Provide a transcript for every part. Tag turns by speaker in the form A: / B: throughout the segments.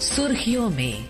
A: सुर्खियों में।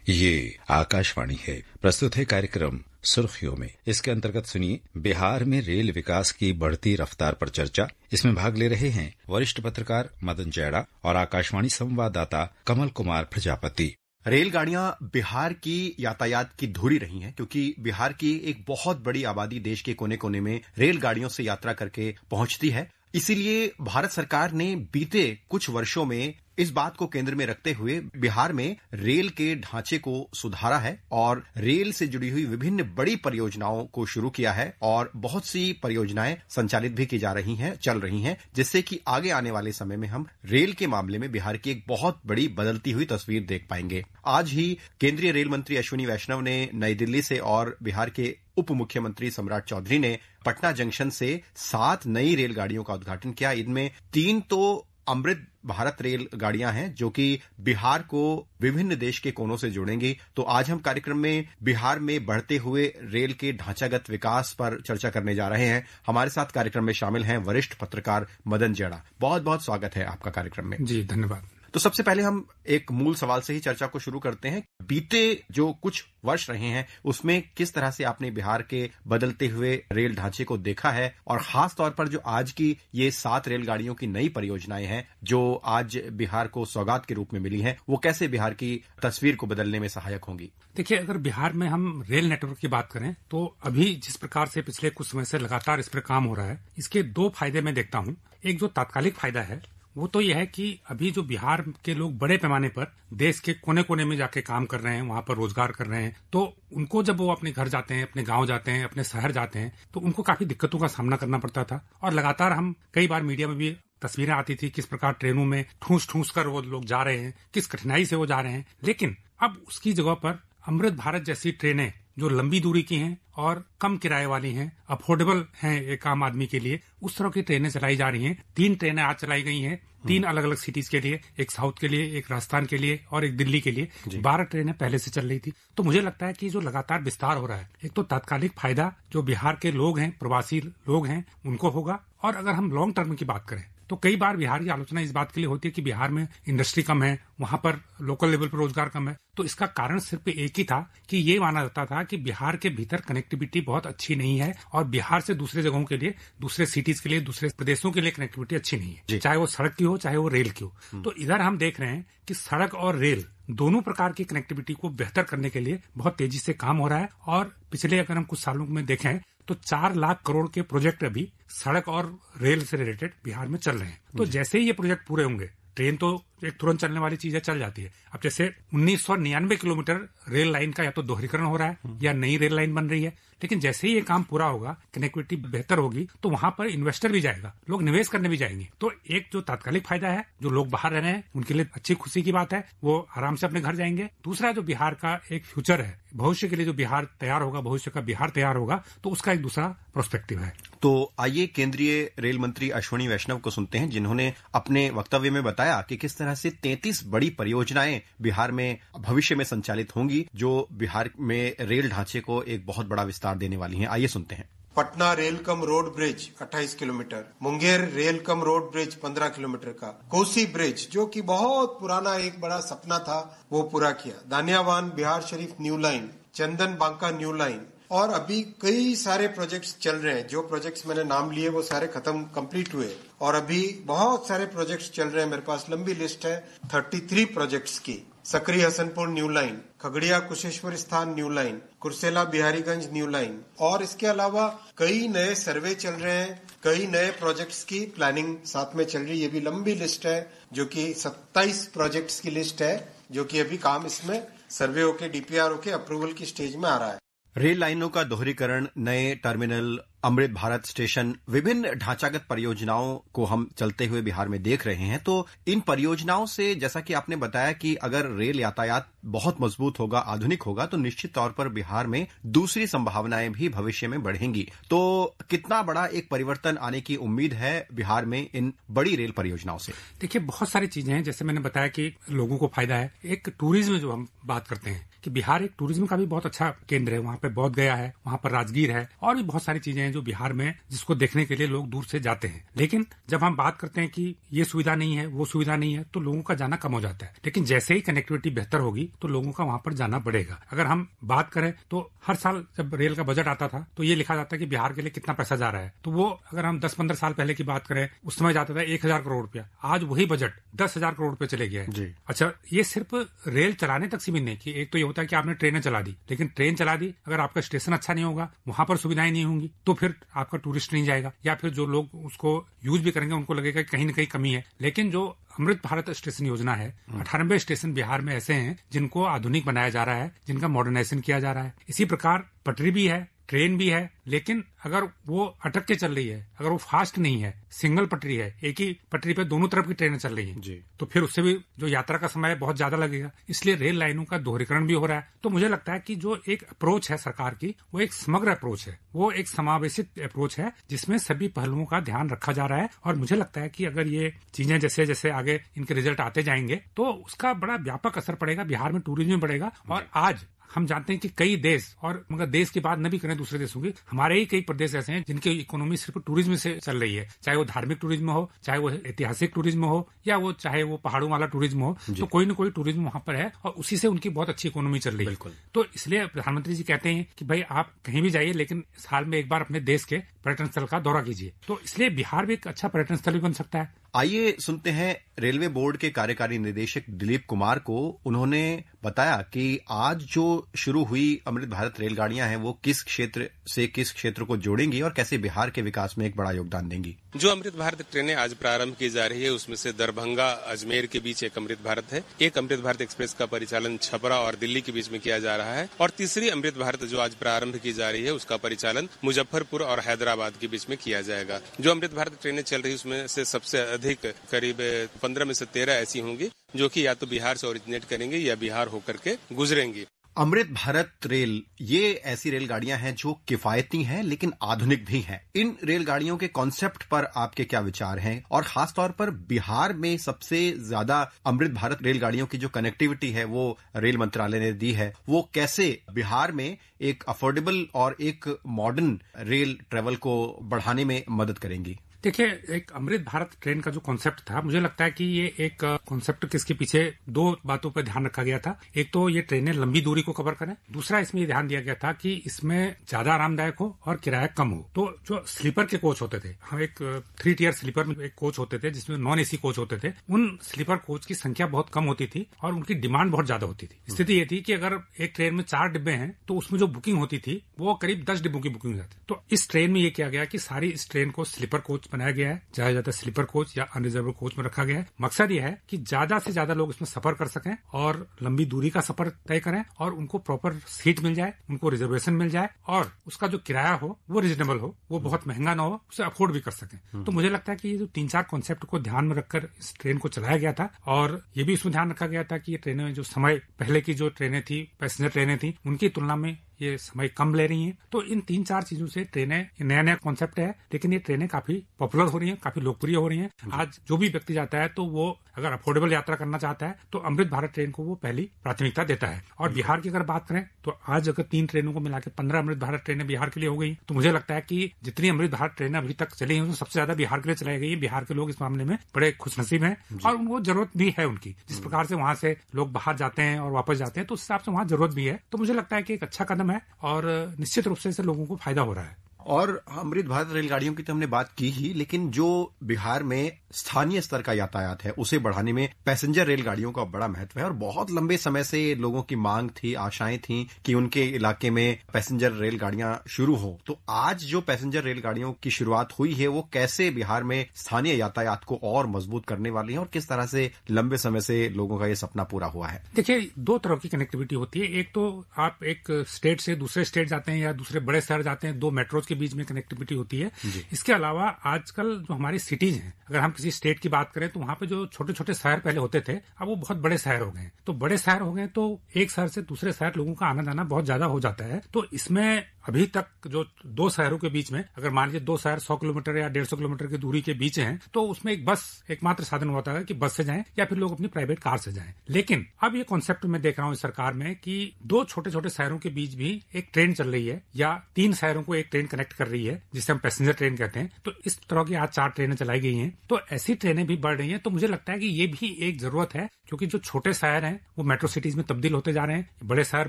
B: ये आकाशवाणी है। प्रस्तुत है कार्यक्रम सुर्खियों में। इसके अंतर्गत सुनिए, बिहार में रेल विकास की बढ़ती रफ्तार पर चर्चा। इसमें भाग ले रहे हैं वरिष्ठ पत्रकार मदन जैड़ा और आकाशवाणी संवाददाता कमल कुमार प्रजापति।
C: रेलगाड़ियां बिहार की यातायात की धुरी रही हैं, क्योंकि बिहार की एक बहुत बड़ी आबादी देश के कोने कोने में रेलगाड़ियों से यात्रा करके पहुंचती है। इसीलिए भारत सरकार ने बीते कुछ वर्षों में इस बात को केंद्र में रखते हुए बिहार में रेल के ढांचे को सुधारा है और रेल से जुड़ी हुई विभिन्न बड़ी परियोजनाओं को शुरू किया है और बहुत सी परियोजनाएं संचालित भी की जा रही हैं, चल रही हैं, जिससे कि आगे आने वाले समय में हम रेल के मामले में बिहार की एक बहुत बड़ी बदलती हुई तस्वीर देख पाएंगे। आज ही केंद्रीय रेल मंत्री अश्विनी वैष्णव ने नई दिल्ली से और बिहार के उप मुख्यमंत्री सम्राट चौधरी ने पटना जंक्शन से 7 नई रेलगाड़ियों का उद्घाटन किया। इनमें 3 तो अमृत भारत रेल गाड़ियां हैं जो कि बिहार को विभिन्न देश के कोनों से जोड़ेंगी। तो आज हम कार्यक्रम में बिहार में बढ़ते हुए रेल के ढांचागत विकास पर चर्चा करने जा रहे हैं। हमारे साथ कार्यक्रम में शामिल हैं वरिष्ठ पत्रकार मदन जैड़ा। बहुत बहुत स्वागत है आपका कार्यक्रम में।
D: जी धन्यवाद।
C: तो सबसे पहले हम एक मूल सवाल से ही चर्चा को शुरू करते हैं। बीते जो कुछ वर्ष रहे हैं उसमें किस तरह से आपने बिहार के बदलते हुए रेल ढांचे को देखा है, और खास तौर पर जो आज की ये 7 रेलगाड़ियों की नई परियोजनाएं हैं जो आज बिहार को सौगात के रूप में मिली हैं, वो कैसे बिहार की तस्वीर को बदलने में सहायक होंगी?
D: देखिए, अगर बिहार में हम रेल नेटवर्क की बात करें तो अभी जिस प्रकार से पिछले कुछ समय से लगातार इस पर काम हो रहा है, इसके 2 फायदे मैं देखता हूँ। एक जो तात्कालिक फायदा है वो तो यह है कि अभी जो बिहार के लोग बड़े पैमाने पर देश के कोने कोने में जाके काम कर रहे हैं, वहां पर रोजगार कर रहे हैं, तो उनको जब वो अपने घर जाते हैं, अपने गांव जाते हैं, अपने शहर जाते हैं, तो उनको काफी दिक्कतों का सामना करना पड़ता था। और लगातार हम कई बार मीडिया में भी तस्वीरें आती थी किस प्रकार ट्रेनों में ठूस ठूस कर वो लोग जा रहे हैं, किस कठिनाई से वो जा रहे हैं। लेकिन अब उसकी जगह पर अमृत भारत जैसी ट्रेनें जो लंबी दूरी की हैं और कम किराए वाली हैं, अफोर्डेबल हैं एक आम आदमी के लिए, उस तरह की ट्रेनें चलाई जा रही हैं। 3 ट्रेनें आज चलाई गई हैं, 3 अलग अलग सिटीज के लिए, एक साउथ के लिए, एक राजस्थान के लिए और एक दिल्ली के लिए। 12 ट्रेनें पहले से चल रही थी। तो मुझे लगता है कि जो लगातार विस्तार हो रहा है, एक तो तात्कालिक फायदा जो बिहार के लोग हैं, प्रवासी लोग हैं, उनको होगा। और अगर हम लॉन्ग टर्म की बात करें तो कई बार बिहार की आलोचना इस बात के लिए होती है कि बिहार में इंडस्ट्री कम है, वहां पर लोकल लेवल पर रोजगार कम है। तो इसका कारण सिर्फ एक ही था कि ये माना जाता था कि बिहार के भीतर कनेक्टिविटी बहुत अच्छी नहीं है और बिहार से दूसरे जगहों के लिए, दूसरे सिटीज के लिए, दूसरे प्रदेशों के लिए कनेक्टिविटी अच्छी नहीं है, चाहे वो सड़क की हो चाहे वो रेल की हो। तो इधर हम देख रहे हैं कि सड़क और रेल दोनों प्रकार की कनेक्टिविटी को बेहतर करने के लिए बहुत तेजी से काम हो रहा है। और पिछले अगर हम कुछ सालों में देखें तो 4 लाख करोड़ के प्रोजेक्ट अभी सड़क और रेल से रिलेटेड बिहार में चल रहे हैं। तो जैसे ही ये प्रोजेक्ट पूरे होंगे, ट्रेन तो एक तुरंत चलने वाली चीज है, चल जाती है। अब जैसे 1999 किलोमीटर रेल लाइन का या तो दोहरीकरण हो रहा है या नई रेल लाइन बन रही है, लेकिन जैसे ही ये काम पूरा होगा, कनेक्टिविटी बेहतर होगी, तो वहां पर इन्वेस्टर भी जाएगा, लोग निवेश करने भी जाएंगे। तो एक जो तात्कालिक फायदा है, जो लोग बाहर रह रहे हैं उनके लिए अच्छी खुशी की बात है, वो आराम से अपने घर जाएंगे। दूसरा, जो बिहार का एक फ्यूचर है, भविष्य के लिए जो बिहार तैयार होगा, भविष्य का बिहार तैयार होगा, तो उसका एक दूसरा प्रोस्पेक्टिव है।
C: तो आइए केंद्रीय रेल मंत्री अश्विनी वैष्णव को सुनते हैं, जिन्होंने अपने वक्तव्य में बताया कि किस तरह से 33 बड़ी परियोजनाएं बिहार में भविष्य में संचालित होंगी, जो बिहार में रेल ढांचे को एक बहुत बड़ा विस्तार देने वाली हैं। आइए सुनते हैं।
E: Patna rail cum road bridge 28 kilometre, Munger rail cum road bridge 15 kilometre का, कोसी ब्रिज जो कि बहुत पुराना एक बड़ा सपना था वो पूरा किया, दानियावान बिहार शरीफ न्यू लाइन, चंदन बांका न्यू लाइन, और अभी कई सारे प्रोजेक्ट्स चल रहे हैं। जो प्रोजेक्ट्स मैंने नाम लिए वो सारे कंप्लीट हुए और अभी बहुत सारे प्रोजेक्ट्स चल रहे हैं। मेरे पास लंबी लिस्ट है 33 प्रोजेक्ट्स की। Sakri Hasanpur new line, Khagaria Kusheshwar Sthan new line, Kursela Biharigunj new line, और इसके अलावा कई नए सर्वे चल रहे हैं, कई नए प्रोजेक्ट्स की प्लानिंग साथ में चल रही है। ये भी लंबी लिस्ट है जो कि 27 प्रोजेक्ट्स की लिस्ट है, जो कि अभी काम इसमें सर्वे होके डीपीआर होके अप्रूवल की स्टेज में आ रहा है।
C: रेल लाइनों का दोहरीकरण, नए टर्मिनल, अमृत भारत स्टेशन, विभिन्न ढांचागत परियोजनाओं को हम चलते हुए बिहार में देख रहे हैं। तो इन परियोजनाओं से, जैसा कि आपने बताया कि अगर रेल यातायात बहुत मजबूत होगा, आधुनिक होगा, तो निश्चित तौर पर बिहार में दूसरी संभावनाएं भी भविष्य में बढ़ेंगी। तो कितना बड़ा एक परिवर्तन आने की उम्मीद है बिहार में इन बड़ी रेल परियोजनाओं से?
D: देखिए, बहुत सारी चीजें हैं। जैसे मैंने बताया कि लोगों को फायदा है। एक टूरिज्म जो हम बात करते हैं कि बिहार एक टूरिज्म का भी बहुत अच्छा केंद्र है। वहाँ पे बोध गया है, वहाँ पर राजगीर है, और भी बहुत सारी चीजें हैं जो बिहार में जिसको देखने के लिए लोग दूर से जाते हैं। लेकिन जब हम बात करते हैं कि ये सुविधा नहीं है, वो सुविधा नहीं है, तो लोगों का जाना कम हो जाता है। लेकिन जैसे ही कनेक्टिविटी बेहतर होगी तो लोगों का वहां पर जाना बढ़ेगा। अगर हम बात करें तो हर साल जब रेल का बजट आता था तो ये लिखा जाता है कि बिहार के लिए कितना पैसा जा रहा है। तो वो अगर हम 10-15 साल पहले की बात करें, उस समय जाता था 1,000 करोड़ रुपया। आज वही बजट 10,000 करोड़ रुपए चले गया है। अच्छा, ये सिर्फ रेल चलाने तक सीमित नहीं कि एक तो ये होता है कि आपने ट्रेनें चला दी, लेकिन ट्रेन चला दी, अगर आपका स्टेशन अच्छा नहीं होगा, वहां पर सुविधाएं नहीं होंगी, तो फिर आपका टूरिस्ट नहीं जाएगा, या फिर जो लोग उसको यूज भी करेंगे उनको लगेगा कि कहीं न कहीं कमी है। लेकिन जो अमृत भारत स्टेशन योजना है, 98 स्टेशन बिहार में ऐसे हैं जिनको आधुनिक बनाया जा रहा है, जिनका मॉडर्नाइजेशन किया जा रहा है। इसी प्रकार पटरी भी है, ट्रेन भी है, लेकिन अगर वो अटक के चल रही है, अगर वो फास्ट नहीं है, सिंगल पटरी है, एक ही पटरी पे दोनों तरफ की ट्रेनें चल रही हैं, तो फिर उससे भी जो यात्रा का समय बहुत ज्यादा लगेगा। इसलिए रेल लाइनों का दोहरीकरण भी हो रहा है। तो मुझे लगता है कि जो एक अप्रोच है सरकार की, वो एक समग्र अप्रोच है, वो एक समावेशित अप्रोच है, जिसमें सभी पहलुओं का ध्यान रखा जा रहा है। और मुझे लगता है कि अगर ये चीजें जैसे जैसे आगे इनके रिजल्ट आते जाएंगे तो उसका बड़ा व्यापक असर पड़ेगा, बिहार में टूरिज्म बढ़ेगा। और आज हम जानते हैं कि कई देश, और मगर देश की बात न भी करें दूसरे देशों की, हमारे ही कई प्रदेश ऐसे हैं जिनकी इकोनॉमी सिर्फ टूरिज्म से चल रही है। चाहे वो धार्मिक टूरिज्म हो, चाहे वो ऐतिहासिक टूरिज्म हो, या वो चाहे वो पहाड़ों वाला टूरिज्म हो, तो कोई न कोई टूरिज्म वहां पर है और उसी से उनकी बहुत अच्छी इकोनॉमी चल रही है। तो इसलिए प्रधानमंत्री जी कहते हैं कि भाई आप कहीं भी जाइए, लेकिन साल में एक बार अपने देश के पर्यटन स्थल का दौरा कीजिए। तो इसलिए बिहार भी एक अच्छा पर्यटन स्थल भी बन सकता है।
C: आइए सुनते हैं रेलवे बोर्ड के कार्यकारी निदेशक दिलीप कुमार को। उन्होंने बताया कि आज जो शुरू हुई अमृत भारत रेलगाड़ियां हैं वो किस क्षेत्र से किस क्षेत्र को जोड़ेंगी और कैसे बिहार के विकास में एक बड़ा योगदान देंगी।
A: जो अमृत भारत ट्रेनें आज प्रारंभ की जा रही है उसमें से दरभंगा अजमेर के बीच एक अमृत भारत है, एक अमृत भारत एक्सप्रेस का परिचालन छपरा और दिल्ली के बीच में किया जा रहा है, और तीसरी अमृत भारत जो आज प्रारंभ की जा रही है उसका परिचालन मुजफ्फरपुर और हैदराबाद के बीच में किया जाएगा। जो अमृत भारत ट्रेनें चल रही है उसमें से सबसे अधिक करीब 15 में से 13 ऐसी होंगी जो कि या तो बिहार से ओरिजिनेट करेंगे या बिहार होकर के गुजरेंगी।
C: अमृत भारत रेल ये ऐसी रेलगाड़ियां हैं जो किफायती हैं लेकिन आधुनिक भी हैं। इन रेलगाड़ियों के कॉन्सेप्ट पर आपके क्या विचार हैं, और खासतौर पर बिहार में सबसे ज्यादा अमृत भारत रेलगाड़ियों की जो कनेक्टिविटी है वो रेल मंत्रालय ने दी है, वो कैसे बिहार में एक अफोर्डेबल और एक मॉडर्न रेल ट्रेवल को बढ़ाने में मदद करेंगी?
D: देखिए, एक अमृत भारत ट्रेन का जो कॉन्सेप्ट था, मुझे लगता है कि ये एक कॉन्सेप्ट किसके पीछे दो बातों पर ध्यान रखा गया था। एक तो ये ट्रेनें लंबी दूरी को कवर करें, दूसरा इसमें ये ध्यान दिया गया था कि इसमें ज्यादा आरामदायक हो और किराया कम हो। तो जो स्लीपर के कोच होते थे, हम एक 3 टियर स्लीपर में एक कोच होते थे जिसमें नॉन एसी कोच होते थे, उन स्लीपर कोच की संख्या बहुत कम होती थी और उनकी डिमांड बहुत ज्यादा होती थी। स्थिति ये थी कि अगर एक ट्रेन में 4 डिब्बे हैं तो उसमें जो बुकिंग होती थी वो करीब 10 डिब्बों की बुकिंग हो जाती। तो इस ट्रेन में ये किया गया कि सारी इस ट्रेन को स्लीपर कोच बनाया गया है, चाहे ज्यादा स्लीपर कोच या अनरिजर्व कोच में रखा गया है। मकसद ये है कि ज्यादा से ज्यादा लोग इसमें सफर कर सकें और लंबी दूरी का सफर तय करें और उनको प्रॉपर सीट मिल जाए, उनको रिजर्वेशन मिल जाए और उसका जो किराया हो वो रिजनेबल हो, वो बहुत महंगा ना हो, उसे अफोर्ड भी कर सकें। तो मुझे लगता है कि ये जो 3-4 कॉन्सेप्ट को ध्यान में रखकर इस ट्रेन को चलाया गया था, और ये भी इसमें ध्यान रखा गया था कि ये ट्रेनें जो समय पहले की जो ट्रेनें थी, पैसेंजर ट्रेनें थी, उनकी तुलना में ये समय कम ले रही हैं। तो इन 3-4 चीजों से ट्रेनें, नया कॉन्सेप्ट है, लेकिन ये ट्रेनें काफी पॉपुलर हो रही हैं, काफी लोकप्रिय हो रही हैं। आज जो भी व्यक्ति जाता है तो वो अगर अफोर्डेबल यात्रा करना चाहता है तो अमृत भारत ट्रेन को वो पहली प्राथमिकता देता है। और बिहार की अगर बात करें तो आज अगर 3 ट्रेनों को मिला के 15 अमृत भारत ट्रेनें बिहार के लिए हो गई, तो मुझे लगता है कि जितनी अमृत भारत ट्रेनें अभी तक चली हैं सबसे ज्यादा बिहार के लिए चलाई गई है। बिहार के लोग इस मामले में बड़े खुशनसीब हैं और उनको जरूरत भी है उनकी। जिस प्रकार से वहां से लोग बाहर जाते हैं और वापस जाते हैं तो उस हिसाब से वहां जरूरत भी है। तो मुझे लगता है कि एक अच्छा कदम है और निश्चित रूप से इससे लोगों को फायदा हो रहा है।
C: और अमृत भारत रेलगाड़ियों की तो हमने बात की ही, लेकिन जो बिहार में स्थानीय स्तर का यातायात है उसे बढ़ाने में पैसेंजर रेलगाड़ियों का बड़ा महत्व है। और बहुत लंबे समय से लोगों की मांग थी, आशाएं थी कि उनके इलाके में पैसेंजर रेलगाड़ियां शुरू हो। तो आज जो पैसेंजर रेलगाड़ियों की शुरुआत हुई है वो कैसे बिहार में स्थानीय यातायात को और मजबूत करने वाली है और किस तरह से लंबे समय से लोगों का ये सपना पूरा हुआ है?
D: देखिए, 2 तरह की कनेक्टिविटी होती है। एक तो आप एक स्टेट से दूसरे स्टेट जाते हैं या दूसरे बड़े शहर जाते हैं, 2 मेट्रोज के बीच में कनेक्टिविटी होती है। इसके अलावा आजकल जो हमारी सिटीज हैं, अगर हम किसी स्टेट की बात करें तो वहां पे जो छोटे छोटे शहर पहले होते थे अब वो बहुत बड़े शहर हो गए। तो बड़े शहर हो गए तो एक शहर से दूसरे शहर लोगों का आना जाना बहुत ज्यादा हो जाता है। तो इसमें अभी तक जो दो शहरों के बीच में, अगर मान लीजिए दो शहर 100 किलोमीटर या 150 किलोमीटर की दूरी के बीच हैं, तो उसमें एक बस एकमात्र साधन होता है कि बस से जाएं या फिर लोग अपनी प्राइवेट कार से जाएं। लेकिन अब ये कॉन्सेप्ट मैं देख रहा हूँ सरकार में कि दो छोटे छोटे शहरों के बीच भी एक ट्रेन चल रही है या 3 शहरों को एक ट्रेन कनेक्ट कर रही है, जिसे हम पैसेंजर ट्रेन कहते हैं। तो इस तरह की आज 4 ट्रेनें चलाई गई हैं, तो ऐसी ट्रेनें भी बढ़ रही हैं। तो मुझे लगता है कि ये भी एक जरूरत है, क्योंकि जो छोटे शहर हैं वो मेट्रो सिटीज में तब्दील होते जा रहे हैं, बड़े शहर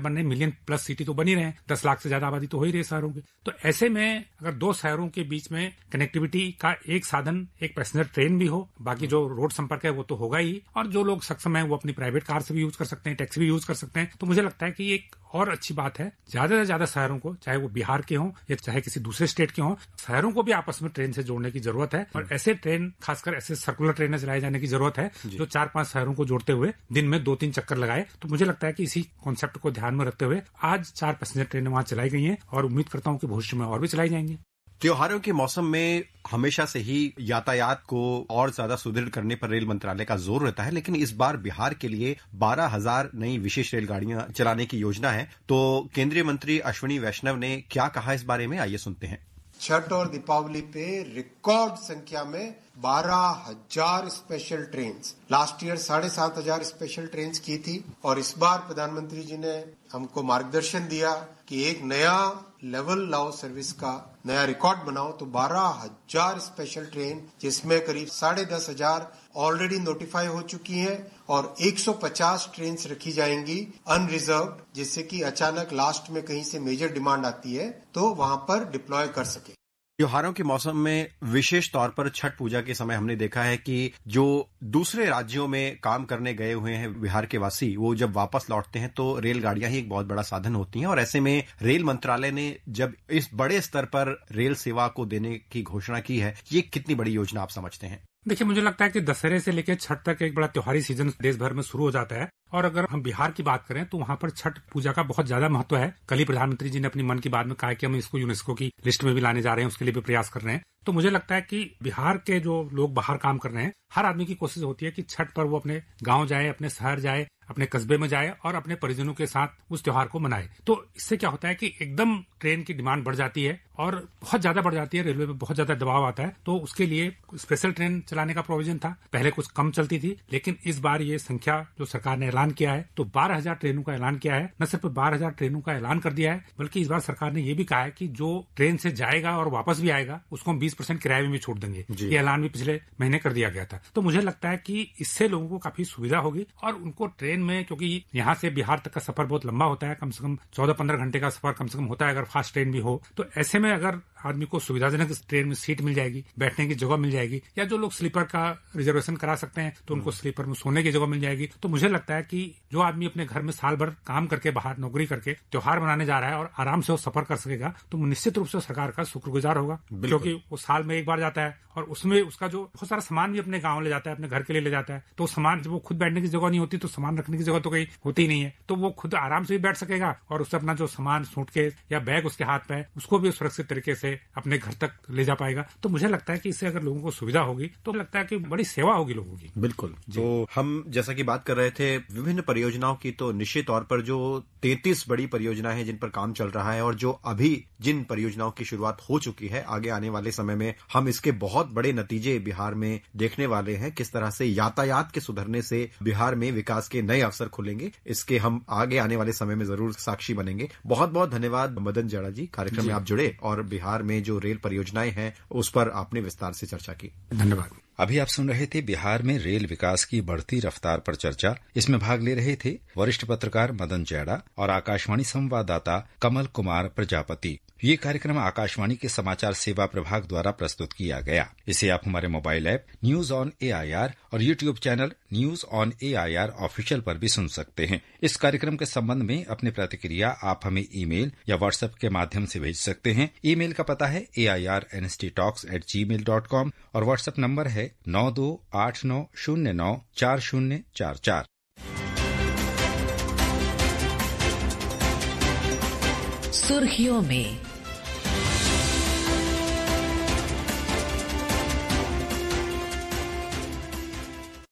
D: बनने, मिलियन प्लस सिटी तो बन ही रहे हैं, 10 लाख से ज्यादा आबादी तो हो ही रही है शहरों की। तो ऐसे में अगर दो शहरों के बीच में कनेक्टिविटी का एक साधन एक पैसेंजर ट्रेन भी हो, बाकी जो रोड संपर्क है वो तो होगा ही, और जो लोग सक्षम है वो अपनी प्राइवेट कार से भी यूज कर सकते हैं, टैक्सी भी यूज कर सकते हैं। तो मुझे लगता है कि एक और अच्छी बात है, ज्यादा से ज्यादा शहरों को, चाहे वो बिहार के हों या चाहे किसी दूसरे स्टेट के हों, शहरों को भी आपस में ट्रेन से जोड़ने की जरूरत है। और ऐसे ट्रेन, खासकर ऐसे सर्कुलर ट्रेनें चलाए जाने की जरूरत है जो 4-5 शहरों को जोड़ते हुए दिन में 2-3 चक्कर लगाए। तो मुझे लगता है कि इसी कॉन्सेप्ट को ध्यान में रखते हुए आज 4 पैसेंजर ट्रेनें वहां चलाई गई हैं और उम्मीद करता हूं कि भविष्य में और भी चलाई जाएंगी।
C: त्योहारों के मौसम में हमेशा से ही यातायात को और ज्यादा सुदृढ़ करने पर रेल मंत्रालय का जोर रहता है, लेकिन इस बार बिहार के लिए 12,000 नई विशेष रेलगाड़ियां चलाने की योजना है। तो केंद्रीय मंत्री अश्विनी वैष्णव ने क्या कहा इस बारे में, आइए सुनते हैं।
E: छठ और दीपावली पे रिकॉर्ड संख्या में 12,000 special train, last year 7,500 special train की थी, और इस बार प्रधानमंत्री जी ने हमको मार्गदर्शन दिया कि एक नया लेवल लाओ, सर्विस का नया रिकॉर्ड बनाओ। तो 12,000 स्पेशल ट्रेन, जिसमें करीब 10,500 ऑलरेडी नोटिफाई हो चुकी हैं और 150 ट्रेन रखी जाएंगी अनरिजर्व्ड, जिससे कि अचानक लास्ट में कहीं से मेजर डिमांड आती है तो वहां पर डिप्लॉय कर सके।
C: त्योहारों के मौसम में विशेष तौर पर छठ पूजा के समय हमने देखा है कि जो दूसरे राज्यों में काम करने गए हुए हैं बिहार के वासी, वो जब वापस लौटते हैं तो रेलगाड़ियां ही एक बहुत बड़ा साधन होती हैं। और ऐसे में रेल मंत्रालय ने जब इस बड़े स्तर पर रेल सेवा को देने की घोषणा की है, ये कितनी बड़ी योजना आप समझते हैं?
D: देखिए, मुझे लगता है कि दशहरे से लेकर छठ तक एक बड़ा त्योहारी सीजन देश भर में शुरू हो जाता है, और अगर हम बिहार की बात करें तो वहां पर छठ पूजा का बहुत ज्यादा महत्व है। कल ही प्रधानमंत्री जी ने अपनी मन की बात में कहा कि हम इसको यूनेस्को की लिस्ट में भी लाने जा रहे हैं, उसके लिए भी प्रयास कर रहे हैं। तो मुझे लगता है कि बिहार के जो लोग बाहर काम कर रहे हैं, हर आदमी की कोशिश होती है कि छठ पर वो अपने गांव जाए, अपने शहर जाए, अपने कस्बे में जाए और अपने परिजनों के साथ उस त्योहार को मनाए। तो इससे क्या होता है कि एकदम ट्रेन की डिमांड बढ़ जाती है और बहुत ज्यादा बढ़ जाती है, रेलवे में बहुत ज्यादा दबाव आता है। तो उसके लिए स्पेशल ट्रेन चलाने का प्रोविजन था, पहले कुछ कम चलती थी, लेकिन इस बार ये संख्या जो सरकार ने ऐलान किया है, तो 12,000 ट्रेनों का ऐलान किया है। न सिर्फ 12,000 ट्रेनों का ऐलान कर दिया है, बल्कि इस बार सरकार ने ये भी कहा है कि जो ट्रेन से जाएगा और वापस भी आएगा उसको हम 20% किराए में भी छूट देंगे। ये ऐलान भी पिछले महीने कर दिया गया था। तो मुझे लगता है कि इससे लोगों को काफी सुविधा होगी और उनको ट्रेन में, क्योंकि यहाँ से बिहार तक का सफर बहुत लंबा होता है, कम से कम 14-15 घंटे का सफर कम से कम होता है अगर फास्ट ट्रेन भी हो। तो ऐसे में अगर आदमी को सुविधाजनक ट्रेन में सीट मिल जाएगी, बैठने की जगह मिल जाएगी, या जो लोग स्लीपर का रिजर्वेशन करा सकते हैं तो उनको स्लीपर में सोने की जगह मिल जाएगी। तो मुझे लगता है कि जो आदमी अपने घर में साल भर काम करके बाहर नौकरी करके त्योहार मनाने जा रहा है और आराम से वो सफर कर सकेगा, तो निश्चित रूप से सरकार का शुक्रगुजार होगा, क्योंकि वो साल में एक बार जाता है और उसमें उसका जो बहुत सारा सामान भी अपने गांव ले जाता है, अपने घर के लिए ले जाता है। तो सामान, जब वो खुद बैठने की जगह नहीं होती तो सामान रखने की जगह तो कहीं होती ही नहीं है, तो वो खुद आराम से भी बैठ सकेगा और उससे अपना जो सामान, सूटकेस या बैग उसके हाथ में, उसको भी सुरक्षित तरीके से अपने घर तक ले जा पाएगा। तो मुझे लगता है कि इससे अगर लोगों को सुविधा होगी तो लगता है कि बड़ी सेवा होगी लोगों की।
C: बिल्कुल। तो हम जैसा कि बात कर रहे थे विभिन्न परियोजनाओं की, तो निश्चित तौर पर जो 33 बड़ी परियोजनाएं हैं जिन पर काम चल रहा है और जो अभी जिन परियोजनाओं की शुरुआत हो चुकी है, आगे आने वाले समय में हम इसके बहुत बड़े नतीजे बिहार में देखने वाले हैं। किस तरह से यातायात के सुधरने से बिहार में विकास के नए अवसर खुलेंगे, इसके हम आगे आने वाले समय में जरूर साक्षी बनेंगे। बहुत बहुत धन्यवाद मदन जाड़ा जी, कार्यक्रम में आप जुड़े और बिहार में जो रेल परियोजनाएं हैं उस पर आपने विस्तार से चर्चा की।
D: धन्यवाद।
B: अभी आप सुन रहे थे बिहार में रेल विकास की बढ़ती रफ्तार पर चर्चा। इसमें भाग ले रहे थे वरिष्ठ पत्रकार मदन जैड़ा और आकाशवाणी संवाददाता कमल कुमार प्रजापति। ये कार्यक्रम आकाशवाणी के समाचार सेवा प्रभाग द्वारा प्रस्तुत किया गया। इसे आप हमारे mobile app news on AIR और YouTube channel news on AIR official पर भी सुन सकते हैं। इस कार्यक्रम के संबंध में अपनी प्रतिक्रिया आप हमें ईमेल या व्हाट्सएप के माध्यम से भेज सकते हैं। ईमेल का पता है airnsttalks@gmail.com और व्हाट्सएप नंबर है 9289094044।
F: सुर्खियों में